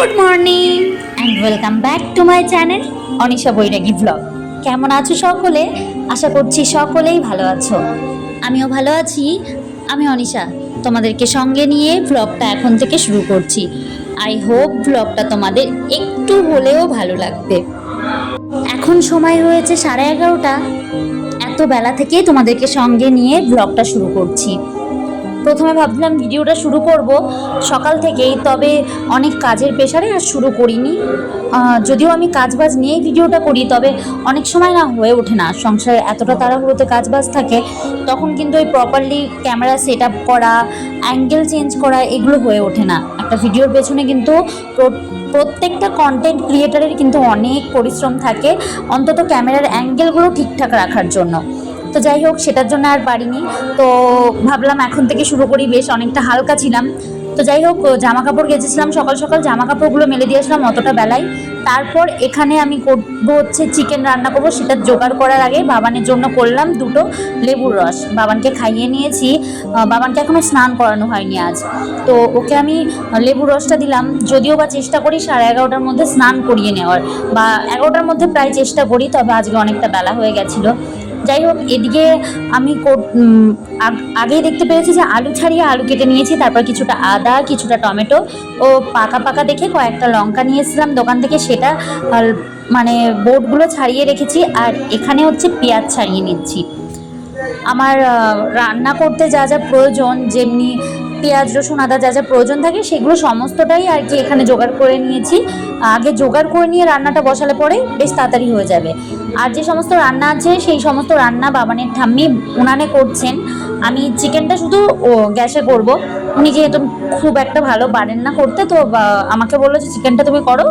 Good morning and welcome back to my channel Anisha Bairagi blog. কেমন আছো সকলে? আশা করছি সকলেই ভালো আছো। আমিও ভালো আছি। আমি অনিশা, তোমাদেরকে সঙ্গে নিয়ে ব্লগটা এখন থেকে শুরু করছি। আই হোপ ব্লগটা তোমাদের একটু হলেও ভালো লাগবে। এখন সময় হয়েছে 11:30। এত বেলা থেকেই তোমাদেরকে সঙ্গে নিয়ে ব্লগটা শুরু করছি। প্রথমে ভাবছিলাম ভিডিওটা শুরু করব সকাল থেকেই, তবে অনেক কাজের প্রেশারে আর শুরু করিনি। যদিও আমি কাজবাজ নিয়েই ভিডিওটা করি, তবে অনেক সময় না হয়ে ওঠে না, সংসারে এতটা তাড়াহুড়োতে কাজবাজ থাকে, তখন কিন্তু ওই প্রপারলি ক্যামেরা সেট আপ করা, অ্যাঙ্গেল চেঞ্জ করা এগুলো হয়ে ওঠে না। একটা ভিডিওর পেছনে কিন্তু প্রত্যেকটা কন্টেন্ট ক্রিয়েটারের কিন্তু অনেক পরিশ্রম থাকে, অন্তত ক্যামেরার অ্যাঙ্গেলগুলো ঠিকঠাক রাখার জন্য। তো যাই হোক, সেটার জন্য আর পারিনি। তো ভাবলাম এখন থেকে শুরু করি, বেশ অনেকটা হালকা ছিলাম। তো যাই হোক, জামা কাপড় কেচেছিলাম সকাল সকাল, জামা কাপড়গুলো মেলে দিয়ে আসলাম অতটা বেলায়। তারপর এখানে আমি করবো হচ্ছে চিকেন রান্না করবো। সেটা জোগাড় করার আগে বাবানের জন্য করলাম দুটো লেবুর রস, বাবানকে খাইয়ে নিয়েছি। বাবানকে এখনো স্নান করানো হয়নি আজ, তো ওকে আমি লেবুর রসটা দিলাম। যদিও বা চেষ্টা করি 11:30টার মধ্যে স্নান করিয়ে নেওয়ার, বা 11টার মধ্যে প্রায় চেষ্টা করি, তবে আজকে অনেকটা বেলা হয়ে গেছিলো। যাই হোক, এদিকে আমি আগেই দেখতে পেয়েছি যে আলু ছাড়িয়ে আলু কেটে নিয়েছি, তারপর কিছুটা আদা, কিছুটা টমেটো ও পাকা পাকা দেখে কয়েকটা লঙ্কা নিয়ে এসেছিলাম দোকান থেকে, সেটা মানে বোটগুলো ছাড়িয়ে রেখেছি। আর এখানে হচ্ছে পেঁয়াজ ছাড়িয়ে নিচ্ছি। আমার রান্না করতে যা যা প্রয়োজন, যেমনি পেঁয়াজ রসুন আদা যা যা প্রয়োজন থাকে, সেগুলো সমস্তটাই আর কি এখানে জোগাড় করে নিয়েছি। আগে জোগাড় করে নিয়ে রান্নাটা বসালে পরে বেশ তাড়াতাড়ি হয়ে যাবে। আর যে সমস্ত রান্না আছে সেই সমস্ত রান্না বাবানের ঠাম্মি উনানে করছেন। আমি চিকেনটা শুধু গ্যাসে করব। উনি যেহেতু খুব একটা ভালো পারেন না করতে, তো আমাকে বললো যে চিকেনটা তুমি করো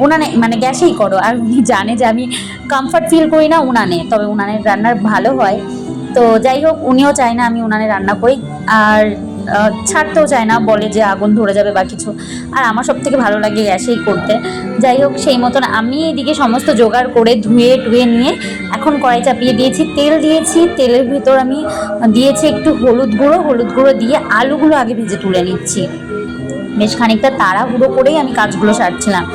উনানে, মানে গ্যাসেই করো। আর উনি জানে যে আমি কমফর্ট ফিল করি না উনানে, তবে উনানের রান্নার ভালো হয়। তো যাই হোক, উনিও চায় না আমি উনানে রান্না করি, আর ছাড়তেও চায় না, বলে যে আগুন ধরে যাবে বা কিছু। আর আমার সব থেকে ভালো লাগে গ্যাসেই করতে। যাই হোক, সেই মতন আমি এদিকে সমস্ত জোগাড় করে ধুয়ে টুয়ে নিয়ে এখন কড়াই চাপিয়ে দিয়েছি, তেল দিয়েছি। তেলের ভিতর আমি দিয়েছি একটু হলুদ গুঁড়ো দিয়ে আলুগুলো আগে ভেজে তুলে নিচ্ছি। বেশ খানিকটা তাড়াহুড়ো করেই আমি কাজগুলো সারছিলাম।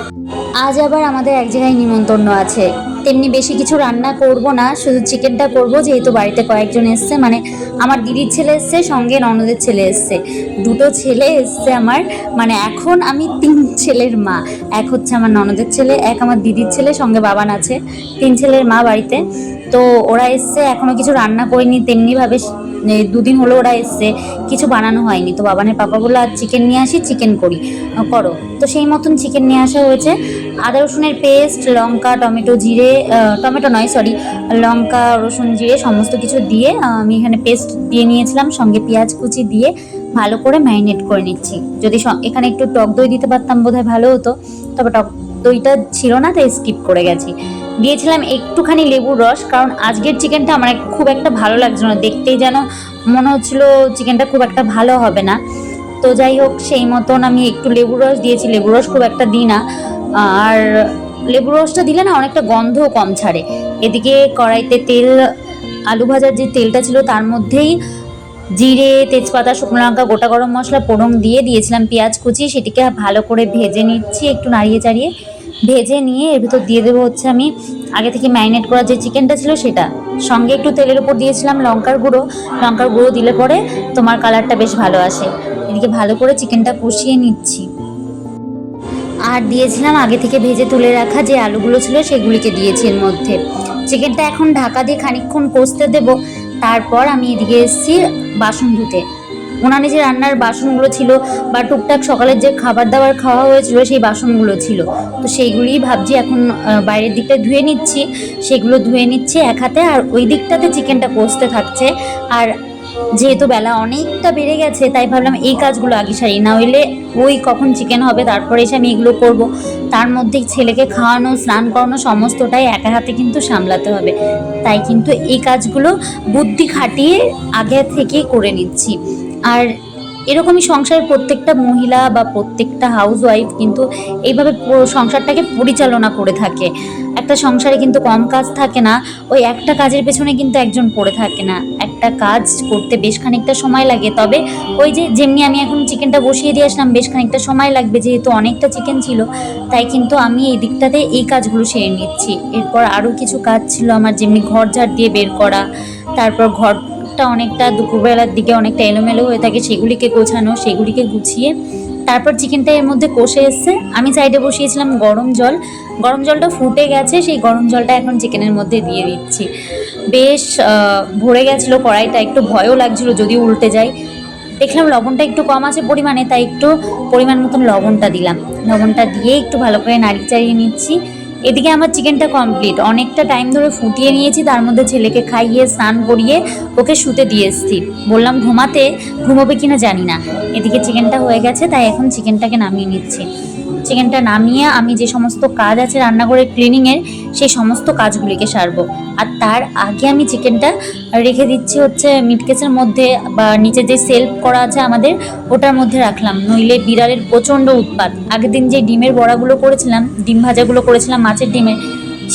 আজ আবার আমাদের এক জায়গায় নিমন্ত্রণ আছে, তেমনি বেশি কিছু রান্না করব না, শুধু চিকেনটা করব। যেহেতু বাড়িতে কয়েকজন এসছে, মানে আমার দিদির ছেলে এসছে, সঙ্গে ননদের ছেলে এসছে, দুটো ছেলে এসছে আমার। মানে এখন আমি 3 ছেলের মা। এক হচ্ছে আমার ননদের ছেলে, এক আমার দিদির ছেলে, সঙ্গে বাবান আছে। 3 ছেলের মা বাড়িতে। তো ওরা এসছে, এখনো কিছু রান্না করিনি তেমনিভাবে। 2 দিন হলো ওরা এসছে, কিছু বানানো হয়নি। তো বাবানের পাপা বললো আজ চিকেন নিয়ে আসি, চিকেন করো। তো সেই মতন চিকেন নিয়ে আসা হয়েছে। আদা রসুনের পেস্ট, লঙ্কা, টমেটো, জিরে, টমেটো নয় সরি, লঙ্কা রসুন জিরে সমস্ত কিছু দিয়ে আমি এখানে পেস্ট দিয়ে নিয়েছিলাম, সঙ্গে পেঁয়াজ কুচি দিয়ে ভালো করে ম্যারিনেট করে নিচ্ছি। যদি এখানে একটু টক দই দিতে পারতাম বোধহয় ভালো হতো, তবে টক দইটা ছিল না, তাই স্কিপ করে গেছি। দিয়েছিলাম একটুখানি লেবুর রস, কারণ আজকের চিকেনটা আমার খুব একটা ভালো লাগছিল না, দেখতেই যেন মনে হচ্ছিল চিকেনটা খুব একটা ভালো হবে না। তো যাই হোক, সেই মতন আমি একটু লেবুর রস দিয়েছি। লেবুর রস খুব একটা দিই না, আর লেবুর রসটা দিলে না অনেকটা গন্ধ কম ছাড়ে। এদিকে কড়াইতে তেল, আলু ভাজার যে তেলটা ছিল তার মধ্যেই জিরে, তেজপাতা, শুকনো লঙ্কা, গোটা গরম মশলা ফোড়ন দিয়ে দিয়েছিলাম পেঁয়াজ কুচি। সেটিকে ভালো করে ভেজে নিচ্ছি, একটু নাড়িয়ে চাড়িয়ে ভেজে নিয়ে এর ভিতর দিয়ে দেবো হচ্ছে আমি আগে থেকে ম্যারিনেট করা যে চিকেনটা ছিল সেটা। সঙ্গে একটু তেলের উপর দিয়েছিলাম লঙ্কার গুঁড়ো দিলে পরে তোমার কালারটা বেশ ভালো আসে। এদিকে ভালো করে চিকেনটা কষিয়ে নিচ্ছি। আর দিয়েছিলাম আগে থেকে ভেজে তুলে রাখা যে আলুগুলো ছিল, সেগুলিকে দিয়েছি এর মধ্যে। চিকেনটা এখন ঢাকা দিয়ে খানিকক্ষণ কষতে দেবো। তারপর আমি এদিকে এসেছি বাসন ধুতে। উনানে যে রান্নার বাসনগুলো ছিল বা টুকটাক সকালের যে খাবার দাবার খাওয়া হয়েছিল সেই বাসনগুলো ছিল, তো সেইগুলিই ভাবছি এখন বাইরের দিকটা ধুয়ে নিচ্ছি। সেগুলো ধুয়ে নিচ্ছি এক হাতে, আর ওই দিকটাতে চিকেনটা কষতে থাকছে। আর যেহেতু বেলা অনেকটা বেড়ে গেছে, তাই ভাবলাম এই কাজগুলো আগে সারি, না হইলে ওই কখন চিকেন হবে তারপরে এসে আমি এগুলো করব। তার মধ্যে ছেলেকে খাওয়ানো, স্নান করানো সমস্তটাই একা হাতে কিন্তু সামলাতে হবে। তাই কিন্তু এই কাজগুলো বুদ্ধি খাটিয়ে আগে থেকেই করে নিচ্ছি। আর এরকমই সংসারের প্রত্যেকটা মহিলা বা প্রত্যেকটা হাউস ওয়াইফ কিন্তু এইভাবে সংসারটাকে পরিচালনা করে থাকে। একটা সংসারে কিন্তু কম কাজ থাকে না, ওই একটা কাজের পেছনে কিন্তু একজন পড়ে থাকে না, একটা কাজ করতে বেশ খানিকটা সময় লাগে। তবে ওই যে যেমনি আমি এখন চিকেনটা বসিয়ে দিয়ে আসলাম, বেশ খানিকটা সময় লাগবে যেহেতু অনেকটা চিকেন ছিল, তাই কিন্তু আমি এই দিকটাতে এই কাজগুলো সেরে নিচ্ছি। এরপর আরও কিছু কাজ ছিল আমার, যেমনি ঘর ঝাড় দিয়ে বের করা, তারপর ঘরটা অনেকটা দুপুরবেলার দিকে অনেকটা এলোমেলো হয়ে থাকে, সেগুলিকে গোছানো, সেগুলিকে গুছিয়ে তারপর চিকেনটা এর মধ্যে কষে এসছে। আমি সাইডে বসিয়েছিলাম গরম জল, গরম জলটা ফুটে গেছে, সেই গরম জলটা এখন চিকেনের মধ্যে দিয়ে দিচ্ছি। বেশ ভরে গেছিলো কড়াইটা, একটু ভয়ও লাগছিল যদি উল্টে যায়। দেখলাম লবণটা একটু কম আছে পরিমাণে, তাই একটু পরিমাণ মতন লবণটা দিলাম। লবণটা দিয়ে একটু ভালো করে নাড়িয়ে চাড়িয়ে নিচ্ছি। এদিকে আমার চিকেনটা কমপ্লিট, অনেকটা টাইম ধরে ফুটিয়ে নিয়েছি, তার মধ্যে ছেলেকে খাইয়ে স্নান করিয়ে ওকে শুতে দিয়ে এসেছি। বললাম ঘুমাতে, ঘুমোবে কিনা জানি না। এদিকে চিকেনটা হয়ে গেছে, তাই এখন চিকেনটাকে নামিয়ে নিচ্ছি। চিকেনটা নামিয়ে আমি যে সমস্ত কাজ আছে রান্নাঘরের ক্লিনিংয়ের, সেই সমস্ত কাজগুলিকে সারবো। আর তার আগে আমি চিকেনটা রেখে দিচ্ছি হচ্ছে মিটকেসের মধ্যে, বা নিচে যে সেলফ করা আছে আমাদের, ওটার মধ্যে রাখলাম, নইলে বিড়ালের প্রচণ্ড উৎপাত। আগের দিন যে ডিমের বড়াগুলো করেছিলাম, ডিম ভাজাগুলো করেছিলাম মাছের ডিমের,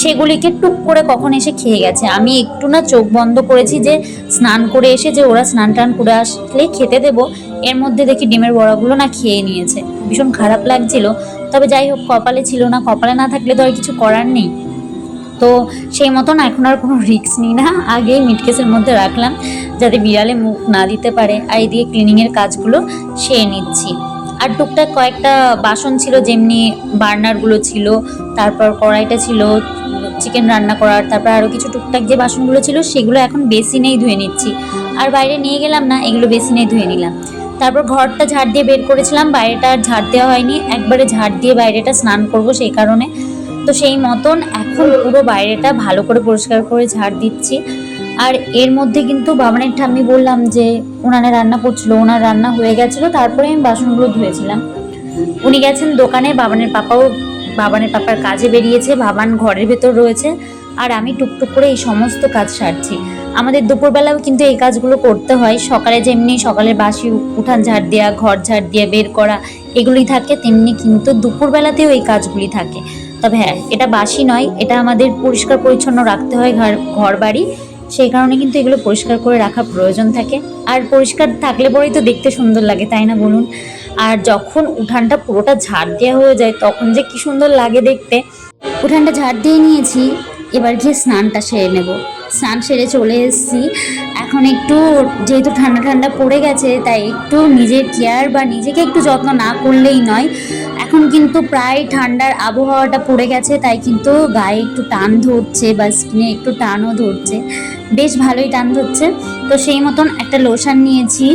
সেগুলিকে টুক করে কখন এসে খেয়ে গেছে। আমি একটু না চোখ বন্ধ করেছি যে স্নান করে এসে যে ওরা স্নান টান করে আসলে খেতে দেবো, এর মধ্যে দেখি ডিমের বড়াগুলো না খেয়ে নিয়েছে। ভীষণ খারাপ লাগছিল, তবে যাই হোক কপালে ছিল না, কপালে না থাকলে তো আর কিছু করার নেই। তো সেই মতন এখন আর কোনো রিস্ক নিই না, আগেই মিটকেসের মধ্যে রাখলাম যাতে বিড়ালে মুখ না দিতে পারে। আর এদিকে ক্লিনিংয়ের কাজগুলো সেরে নিচ্ছি। আর টুকটাক কয়েকটা বাসন ছিল, যেমনি বার্নারগুলো ছিল, তারপর কড়াইটা ছিল চিকেন রান্না করার, তারপর আরও কিছু টুকটাক যে বাসনগুলো ছিল সেগুলো এখন বেসিনেই ধুয়ে নিচ্ছি। আর বাইরে নিয়ে গেলাম না, এগুলো বেসিনেই ধুয়ে নিলাম। তারপর ঘরটা ঝাড় দিয়ে বের করেছিলাম, বাইরেটা আর ঝাড় দেওয়া হয়নি, একবারে ঝাড় দিয়ে বাইরেটা স্নান করব সেই কারণে। তো সেই মতন এখন পুরো বাইরেটা ভালো করে পরিষ্কার করে ঝাড় দিচ্ছি। আর এর মধ্যে কিন্তু বাবানের ঠাম্মি বললাম যে উনানে রান্না করছিল, ওনার রান্না হয়ে গেছিলো, তারপরে আমি বাসনগুলো ধুয়েছিলাম। উনি গেছেন দোকানে, বাবানের পাপার কাজে বেরিয়েছে, বাবান ঘরের ভেতর রয়েছে, আর আমি টুকটুক করে এই সমস্ত কাজ সারছি। আমাদের দুপুরবেলাও কিন্তু এই কাজগুলো করতে হয়, সকালে যেমনি সকালের বাসি উঠান ঝাড় দেওয়া, ঘর ঝাড় দিয়ে বের করা এগুলোই থাকে, তেমনি কিন্তু দুপুরবেলাতেও এই কাজগুলি থাকে। তবে হ্যাঁ, এটা বাসি নয়, এটা আমাদের পরিষ্কার পরিচ্ছন্ন রাখতে হয় ঘর বাড়ি, সেই কারণে কিন্তু এগুলো পরিষ্কার করে রাখার প্রয়োজন থাকে। আর পরিষ্কার থাকলে পরেই তো দেখতে সুন্দর লাগে, তাই না বলুন? আর যখন উঠানটা পুরোটা ঝাড় দেওয়া হয়ে যায় তখন যে কি সুন্দর লাগে দেখতে। উঠানটা ঝাড় দিয়ে নিয়েছি, এবার গিয়ে স্নানটা সেরে নেব। স্নান সেরে চলে এসেছি। এখন একটু যেহেতু ঠান্ডা ঠান্ডা পড়ে গেছে, তাই একটু নিজের কেয়ার বা নিজেকে একটু যত্ন না করলেই নয়। এখন কিন্তু প্রায় ঠান্ডার আবহাওয়াটা পড়ে গেছে, তাই কিন্তু গায়ে একটু টান ধরছে বা স্কিনে একটু টানও ধরছে, বেশ ভালোই টান ধরছে। তো সেই মতন একটা লোশন নিয়েছি।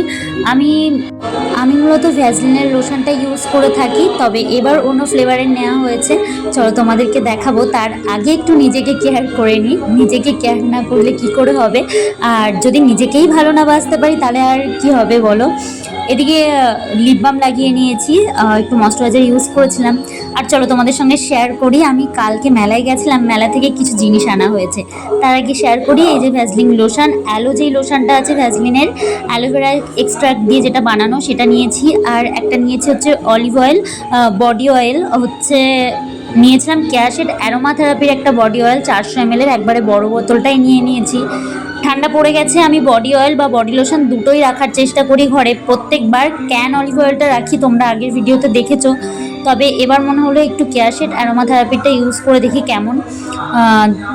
আমি মূলত ভ্যাসলিনের লোশনটা ইউজ করে থাকি, তবে এবার অন্য ফ্লেভারের নেওয়া হয়েছে, চলো তোমাদেরকে দেখাবো। তার আগে একটু নিজেকে কেয়ার করে নিই, নিজেকে কেয়ার না করলে কি করে হবে? আর যদি নিজেকেই ভালো না বাঁচতে পারি তাহলে আর কি হবে বলো? এদিকে লিপ বাম লাগিয়ে নিয়েছি, একটু ময়শ্চারাইজার ইউজ করেছিলাম। আর চলো তোমাদের সঙ্গে শেয়ার করি, আমি কালকে মেলায় গেছিলাম, মেলা থেকে কিছু জিনিস আনা হয়েছে। তার আগে শেয়ার করি, এই যে ভ্যাসলিন লোশন, অ্যালো যেই লোশনটা আছে ভ্যাসলিনের, অ্যালোভেরা এক্সট্রাক্ট দিয়ে যেটা বানানো সেটা নিয়েছি। আর একটা নিয়েছি হচ্ছে অলিভ অয়েল, বডি অয়েল হচ্ছে নিয়েছিলাম, ক্যাশেড অ্যারোমা থেরাপির একটা বডি অয়েল 400 ml একবারে বড় বোতলটাই নিয়ে নিয়েছি। ঠান্ডা পড়ে গেছে, আমি বডি অয়েল বা বডি লোশন দুটোই রাখার চেষ্টা করি ঘরে। প্রত্যেকবার ক্যান অলিভ অয়েলটা রাখি, তোমরা আগের ভিডিওতে দেখেছো, তবে এবার মনে হলো একটু ক্যাশেড অ্যারোমা থেরাপিটা ইউজ করে দেখি কেমন,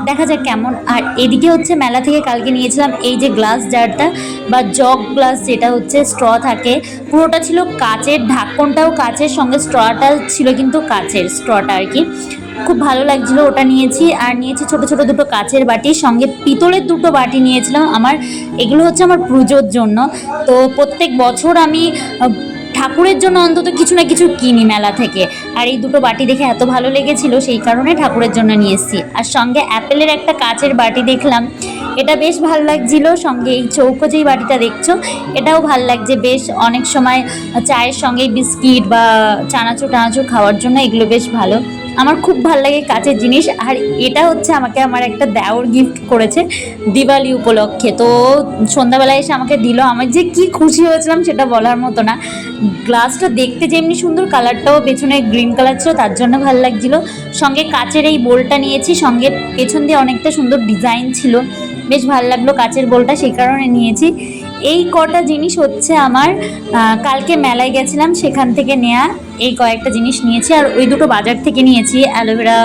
দেখা যাক কেমন। আর এদিকে হচ্ছে মেলা থেকে কালকে নিয়েছিলাম এই যে গ্লাস জারটা বা জগ গ্লাস, যেটা হচ্ছে স্ট্র থাকে, পুরোটা ছিল কাচের, ঢাকনটাও কাচের, সঙ্গে স্ট্রটা ছিল কিন্তু কাচের, স্ট্রটা আর কি খুব ভালো লাগছিল, ওটা নিয়েছি। আর নিয়েছি ছোট ছোট দুটো কাচের বাটি, সঙ্গে পিতলের দুটো বাটি নিয়েছিলাম। এগুলো হচ্ছে আমার পুজোর জন্য। তো প্রত্যেক বছর আমি ঠাকুরের জন্য অন্তত কিছু না কিছু কিনি মেলা থেকে, আর এই দুটো বাটি দেখে এত ভালো লেগেছিল সেই কারণে ঠাকুরের জন্য নিয়ে এসেছি। আর সঙ্গে অ্যাপেলের একটা কাচের বাটি দেখলাম, এটা বেশ ভালো লাগছিল। সঙ্গে এই চৌকো যেই বাটিটা দেখছো, এটাও ভালো লাগছে, বেশ অনেক সময় চায়ের সঙ্গে বিস্কিট বা চানাচুর টানাচুর খাওয়ার জন্য এগুলো বেশ ভালো। আমার খুব ভালো লাগে কাচের জিনিস। আর এটা হচ্ছে আমাকে আমার একটা দেওর গিফট করেছে দিওয়ালি উপলক্ষে। তো সন্ধ্যাবেলায় এসে আমাকে দিল, আমি যে কি খুশি হয়েছিলাম সেটা বলার মতো না। গ্লাসটা দেখতে যেমনি সুন্দর, কালারটাও পেছনে গ্রিন কালার ছিল, তার জন্য ভালো লাগছিল। সঙ্গে কাচের এই বোলটা নিয়েছি, সঙ্গে পেছন দিয়ে অনেকটা সুন্দর ডিজাইন ছিল, বেশ ভালো লাগলো কাচের বোলটা, সেই কারণে নিয়েছি। এই কটা জিনিস হচ্ছে আমার কালকে মেলায় গেছিলাম সেখান থেকে নেয়া এই কয়েকটা জিনিস নিয়েছি। আর ওই দুটো বাজার থেকে নিয়েছি, অ্যালোভেরা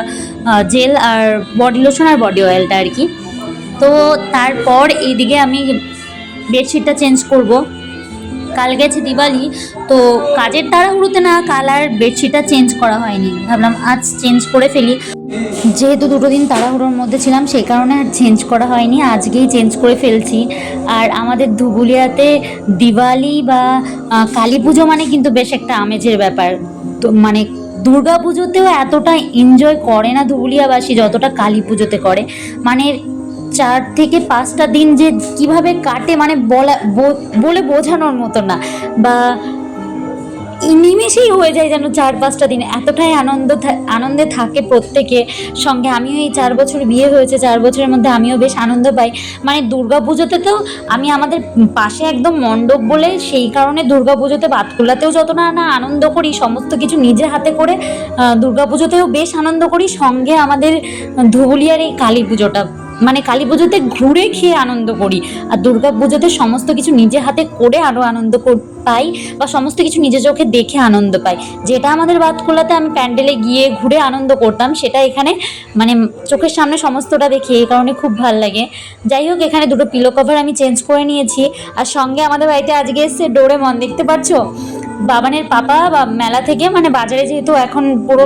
জেল আর বডি লোশন আর বডি অয়েলটা আর কি। তো তারপর এইদিকে আমি বেডশিটটা চেঞ্জ করব। কাল গেছে দিওয়ালি, তো কাজের তাড়াহুড়োতে না কাল আর বেডশিটটা চেঞ্জ করা হয়নি, ভাবলাম আজ চেঞ্জ করে ফেলি। যেহেতু দুটো দিন তাড়াহুড়োর মধ্যে ছিলাম সেই কারণে আর চেঞ্জ করা হয়নি, আজকেই চেঞ্জ করে ফেলছি। আর আমাদের ধুবুলিয়াতে দিওয়ালি বা কালী পুজো মানে কিন্তু বেশ একটা আমেজের ব্যাপার। তো মানে দুর্গা পুজোতেও এতটা এনজয় করে না ধুবুলিয়াবাসী যতটা কালী পুজোতে করে। মানে 4 থেকে 5টা দিন যে কিভাবে কাটে মানে বলে বোঝানোর মতো না, বা নিমেষেই হয়ে যায় যেন 4-5টা দিন, এতটাই আনন্দে থাকে প্রত্যেকে। সঙ্গে আমিও এই 4 বছর বিয়ে হয়েছে, 4 বছরের মধ্যে আমিও বেশ আনন্দ পাই। মানে দুর্গা পুজোতে তো আমি আমাদের পাশে একদম মণ্ডপ বলে সেই কারণে দুর্গা পুজোতে বাতকুল্লাতেও যতটা না আনন্দ করি, সমস্ত কিছু নিজে হাতে করে দুর্গা পুজোতেও বেশ আনন্দ করি। সঙ্গে আমাদের ধুবুলিয়ার এই কালী পুজোটা, মানে কালী পুজোতে ঘুরে খেয়ে আনন্দ করি, আর দুর্গা পুজোতে সমস্ত কিছু নিজে হাতে করে আরও আনন্দ পাই, বা সমস্ত কিছু নিজে চোখে দেখে আনন্দ পাই। যেটা আমাদের বাতকুল্লাতে আমি প্যান্ডেলে গিয়ে ঘুরে আনন্দ করতাম, সেটা এখানে মানে চোখের সামনে সমস্তটা দেখি, এই কারণে খুব ভালো লাগে। যাই হোক, এখানে দুটো পিলো কভার আমি চেঞ্জ করে নিয়েছি। আর সঙ্গে আমাদের বাড়িতে আজকে এসছে ডোরেমন, দেখতে পাচ্ছ? বাবানের পাপা বা মেলা থেকে, মানে বাজারে যেহেতু এখন পুরো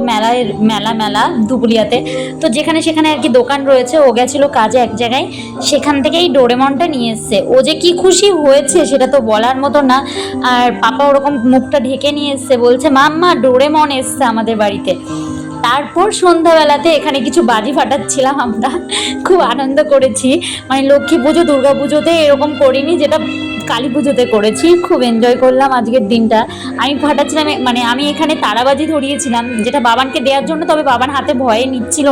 মেলা ধুবুলিয়াতে, তো যেখানে সেখানে আর কি দোকান রয়েছে, ও গেছিলো কাজে এক জায়গায়, সেখান থেকে এই ডোরেমনটা নিয়ে এসছে। ও যে কি খুশি হয়েছে সেটা তো বলার মতো না। আর পাপা ওরকম মুখটা ঢেকে নিয়ে এসছে, বলছে মাম্মা ডোরেমন এসছে আমাদের বাড়িতে। তারপর সন্ধ্যাবেলাতে এখানে কিছু বাজি ফাটাচ্ছিলাম, আমরা খুব আনন্দ করেছি। মানে লক্ষ্মী পুজো দুর্গা পুজোতে এরকম করিনি, যেটা কালী পুজোতে করেছি। খুব এনজয় করলাম আজকের দিনটা। আমি ফাটাচ্ছিলাম, মানে আমি এখানে তারাবাজি ধরিয়েছিলাম, যেটা বাবানকে দেওয়ার জন্য, তবে বাবান হাতে ভয়ে নিচ্ছিল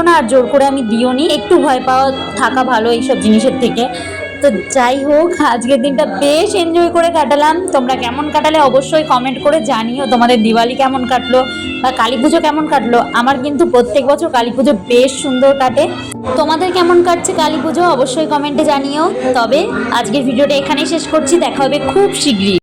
না, আর জোর করে আমি দিওনি। একটু ভয় পাওয়া থাকা ভালো এইসব জিনিসের থেকে। তো যাই হোক, আজকের দিনটা বেশ এনজয় করে কাটালাম। তোমরা কেমন কাটালে অবশ্যই কমেন্ট করে জানিও, তোমাদের দিওয়ালি কেমন কাটলো বা কালী পুজো কেমন কাটলো। আমার কিন্তু প্রত্যেক বছর কালী পুজো বেশ সুন্দর কাটে। তোমাদের কেমন কাটছে কালী পুজো অবশ্যই কমেন্টে জানিও। তবে আজকের ভিডিওটা এখানেই শেষ করছি, দেখা হবে খুব শীঘ্রই।